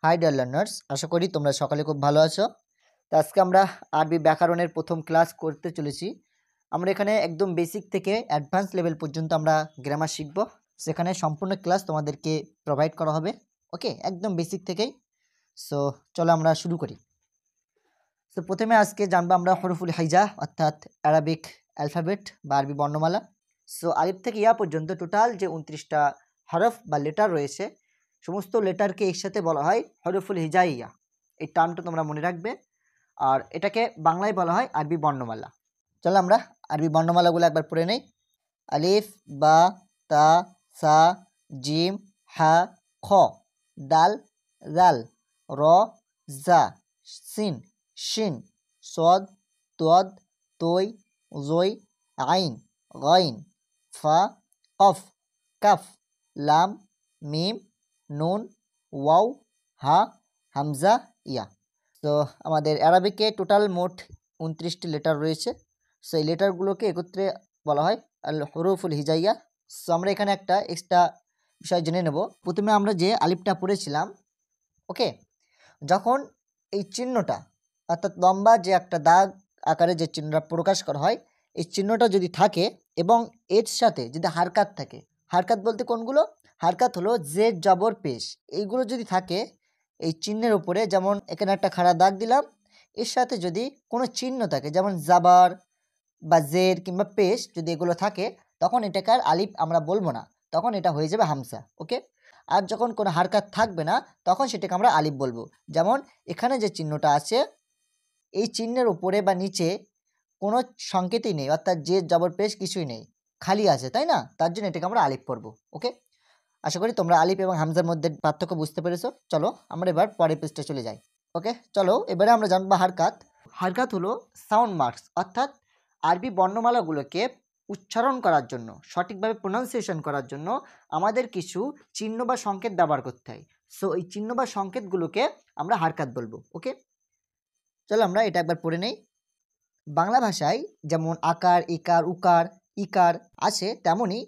High dear learners, আশা করি তোমরা সকালে খুব ভালো আছো। তো আজকে আমরা আরবি ব্যাকরণের প্রথম ক্লাস করতে চলেছি। আমরা এখানে একদম বেসিক থেকে অ্যাডভান্স লেভেল পর্যন্ত আমরা গ্রামার শিখব। সেখানে সম্পূর্ণ ক্লাস তোমাদেরকে প্রোভাইড করা হবে। ওকে, একদম বেসিক থেকেই। সো চলো আমরা শুরু করি। সো প্রথমে আজকে জানবো আমরা হরফুল হাইজা অর্থাৎ অ্যারাবিক অ্যালফাবেট বা আরবি বর্ণমালা। সো আলিফ থেকে ইয়া পর্যন্ত টোটাল যে 29টা হরফ বা লেটার রয়েছে, সমস্ত লেটারকে একসাথে বলা হয় হরফুল হিজাইয়া। এই টার্মটা তোমরা মনে রাখবে। আর এটাকে বাংলায় বলা হয় আরবি বর্ণমালা। চলো আমরা আরবি বর্ণমালাগুলো একবার পড়ে নেই। আলিফ, বা, তা, সা, জিম, হা, খ, দাল, জাল, র, জা, সিন, শিন, সদ, তদ, তৈ, জই, আইন, গাইন, ফা, কফ, কাফ, লাম, মিম, নুন, ওয়াও, হা, হামজা, ইয়া। তো আমাদের অ্যারাবিকে টোটাল মোট 29টি লেটার রয়েছে। সো এই লেটারগুলোকে একত্রে বলা হয় আল হরুফুল হিজাইয়া। সো আমরা এখানে একটা এক্সট্রা বিষয় জেনে নেব। প্রথমে আমরা যে আলিফটা পড়েছিলাম, ওকে, যখন এই চিহ্নটা অর্থাৎ লম্বা যে একটা দাগ আকারে যে চিহ্নটা প্রকাশ করা হয়, এই চিহ্নটা যদি থাকে এবং এর সাথে যদি হারকাত থাকে, হারকাত বলতে কোনগুলো? হারকাত হলো জেড জবর পেশ, এইগুলো যদি থাকে এই চিহ্নের উপরে, যেমন এখানে একটা খাড়া দাগ দিলাম, এর সাথে যদি কোনো চিহ্ন থাকে যেমন জাবার বা জের কিংবা পেশ, যদি এগুলো থাকে তখন এটাকে আর আলিফ আমরা বলবো না, তখন এটা হয়ে যাবে হামসা। ওকে, আর যখন কোনো হারকাত থাকবে না তখন সেটাকে আমরা আলিফ বলবো। যেমন এখানে যে চিহ্নটা আছে, এই চিহ্নের উপরে বা নিচে কোনো সংকেতই নেই, অর্থাৎ যে জবর পেশ কিছুই নেই, খালি আছে, তাই না? তার জন্য এটাকে আমরা আলিফ পড়বো। ওকে, আশা করি তোমরা আলিফ এবং হামজার মধ্যে পার্থক্য বুঝতে পেরেছো। চলো আমরা এবার পরের পৃষ্ঠে চলে যাই। ওকে, চলো এবারে আমরা জানবো হারকাত। হারকাত হলো সাউন্ড মার্কস, অর্থাৎ আরবি বর্ণমালাগুলোকে উচ্চারণ করার জন্য, সঠিকভাবে প্রোনাউন্সিয়েশন করার জন্য আমাদের কিছু চিহ্ন বা সংকেত ব্যবহার করতে হয়। সো এই চিহ্ন বা সংকেতগুলোকে আমরা হারকাত বলবো। ওকে, চলো আমরা এটা একবার পড়ে নেই। বাংলা ভাষায় যেমন আকার, ইকার, উকার, ইকার আছে, তেমনি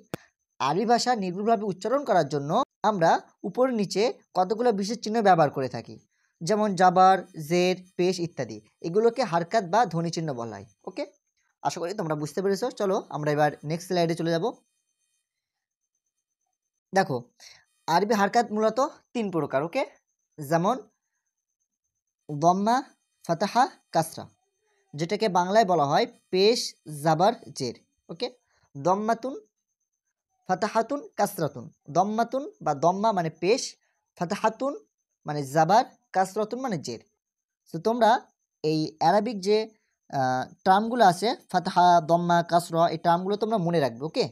আরবি ভাষা নির্ভুলভাবে উচ্চারণ করার জন্য আমরা উপর নিচে কতগুলো বিশেষ চিহ্ন ব্যবহার করে থাকি, যেমন জাবার, জের, পেশ ইত্যাদি। এগুলোকে হারকাত বা ধ্বনি চিহ্ন বলা হয়। ওকে, আশা করি তোমরা বুঝতে পেরেছো। চলো আমরা এবার নেক্সট স্লাইডে চলে যাব। দেখো, আরবি হারকাত মূলত 3 প্রকার। ওকে, যেমন দম্মা, ফাতাহা, কাসরা, যেটাকে বাংলায় বলা হয় পেশ, জাবার, জের। ওকে, দম্মাতুন, ফাতাহাতুন, কাসরাতুন। দম্মাতুন বা দম্মা মানে পেশ, ফাতাহাতুন মানে জাবার, কাসরাতুন মানে জের। তো তোমরা এই অ্যারাবিক যে টার্মগুলো আছে, ফাতাহা, দম্মা, কাসরা, এই টার্মগুলো তোমরা মনে রাখবে। ওকে,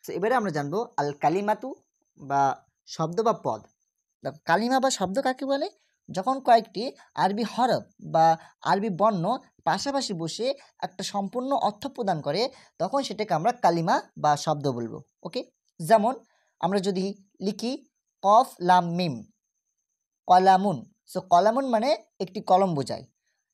তো এবারে আমরা জানবো আল কালিমাতু বা শব্দ বা পদ। দেখো, কালিমা বা শব্দ কাকে বলে? যখন কয়েকটি আরবি হরফ বা আরবি বর্ণ পাশাপাশি বসে একটা সম্পূর্ণ অর্থ প্রদান করে, তখন সেটাকে আমরা কালিমা বা শব্দ বলবো। ওকে, যেমন আমরা যদি লিখি কফ লাম মিম, কলামুন। সো কলামুন মানে একটি কলম বোঝায়,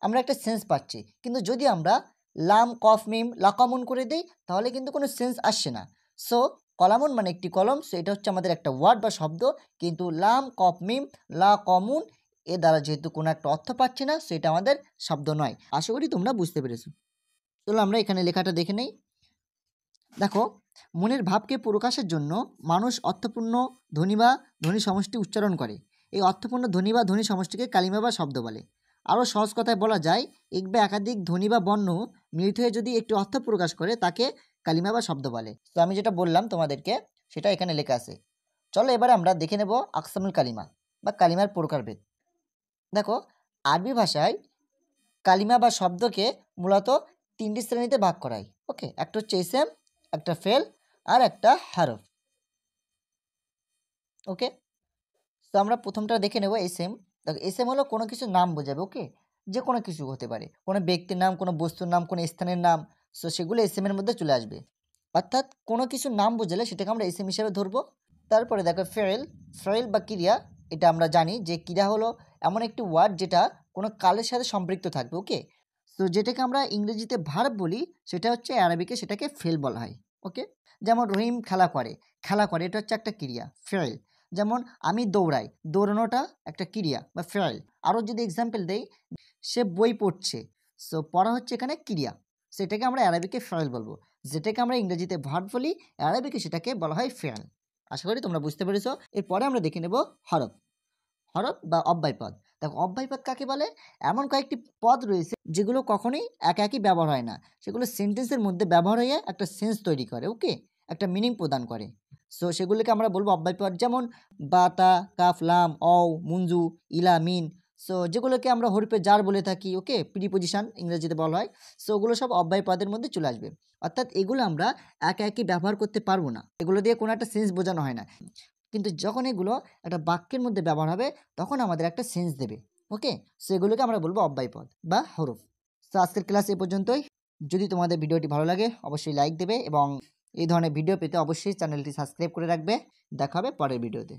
আমরা একটা সেন্স পাচ্ছি। কিন্তু যদি আমরা লাম কফ মিম লাকামুন করে দিই, তাহলে কিন্তু কোনো সেন্স আসছে না। সো কলামুন মানে একটি কলম, সো এটা হচ্ছে আমাদের একটা ওয়ার্ড বা শব্দ। কিন্তু লাম কফ মিম লা কমুন, এ দ্বারা যেহেতু কোনো একটা অর্থ পাচ্ছি না, সো এটা আমাদের শব্দ নয়। আশা করি তোমরা বুঝতে পেরেছো। চলো আমরা এখানে লেখাটা দেখে নেই। দেখো, মনের ভাবকে প্রকাশের জন্য মানুষ অর্থপূর্ণ ধ্বনি বা ধ্বনি সমষ্টি উচ্চারণ করে। এই অর্থপূর্ণ ধ্বনি বা ধ্বনি সমষ্টিকে কালিমা বা শব্দ বলে। আরও সহজ কথায় বলা যায়, এক বা একাধিক ধ্বনি বা বর্ণ মিলিত হয়ে যদি একটি অর্থ প্রকাশ করে, তাকে কালিমা বা শব্দ বলে। তো আমি যেটা বললাম তোমাদেরকে, সেটা এখানে লেখা আছে। চলো এবারে আমরা দেখে নেব আকসামুল কালিমা বা কালিমার প্রকারভেদ। দেখো, আরবি ভাষায় কালিমা বা শব্দকে মূলত 3টি শ্রেণীতে ভাগ করা হয়। ওকে, একটা হচ্ছে ইসেম, একটা ফেল, আর একটা হরফ। ওকে, তো আমরা প্রথমটা দেখে নেব ইসেম। দেখো, ইসেম হলো কোনো কিছু নাম বোঝাবে। ওকে, যে কোনো কিছু হতে পারে, কোনো ব্যক্তির নাম, কোনো বস্তুর নাম, কোনো স্থানের নাম। সো সেগুলো ইসেমের মধ্যে চলে আসবে। অর্থাৎ কোনো কিছু নাম বোঝালে সেটাকে আমরা ইসেম হিসেবে ধরবো। তারপরে দেখো ফেল। ফেল বা ক্রিয়া, এটা আমরা জানি যে ক্রিয়া হলো এমন একটি ওয়ার্ড যেটা কোনো কালের সাথে সম্পৃক্ত থাকবে। ওকে, তো যেটাকে আমরা ইংরেজিতে ভার্ব বলি, সেটা হচ্ছে আরবিকে সেটাকে ফেল বলা হয়। ওকে, যেমন রহিম খেলা করে, খেলা করে, এটা হচ্ছে একটা ক্রিয়া, ফেল। যেমন আমি দৌড়াই, দৌড়ানোটা একটা ক্রিয়া বা ফেল। আরও যদি এক্সাম্পল দেই, সে বই পড়ছে, সো পড়া হচ্ছে এখানে ক্রিয়া, সেটাকে আমরা অ্যারাবিকে ফেল বলবো। যেটাকে আমরা ইংরেজিতে ভার্ব বলি, অ্যারাবিকে সেটাকে বলা হয় ফেল। আশা করি তোমরা বুঝতে পেরেছো। এরপরে আমরা দেখে নেব হরফ। হরফ বা অব্যয়পদ। দেখো অব্যয়পদ কাকে বলে? এমন কয়েকটি পদ রয়েছে যেগুলো কখনোই একা একই ব্যবহার হয় না, সেগুলো সেন্টেন্সের মধ্যে ব্যবহার হয়ে একটা সেন্স তৈরি করে, ওকে, একটা মিনিং প্রদান করে। সো সেগুলোকে আমরা বলবো অব্যয়পদ। যেমন বাতা, কাফ, লাম, অও, মুঞ্জু, ইলা, মিন। সো যেগুলোকে আমরা হরফে জার বলে থাকি, ওকে, প্রিপোজিশন ইংরেজিতে বলা হয়। সো ওগুলো সব অব্যয়পদের মধ্যে চলে আসবে। অর্থাৎ এগুলো আমরা একা একই ব্যবহার করতে পারবো না, এগুলো দিয়ে কোনো একটা সেন্স বোঝানো হয় না। কিন্তু যখন এগুলো একটা বাক্যের মধ্যে ব্যবহার হবে তখন আমাদের একটা সেন্স দেবে, ওকে। সেগুলোকে আমরা বলবো অব্যয়পদ বা হরফ। তো আজকের ক্লাস এ পর্যন্তই। যদি তোমাদের ভিডিওটি ভালো লাগে অবশ্যই লাইক দেবে এবং এই ধরনের ভিডিও পেতে অবশ্যই চ্যানেলটি সাবস্ক্রাইব করে রাখবে। দেখা হবে পরের ভিডিওতে।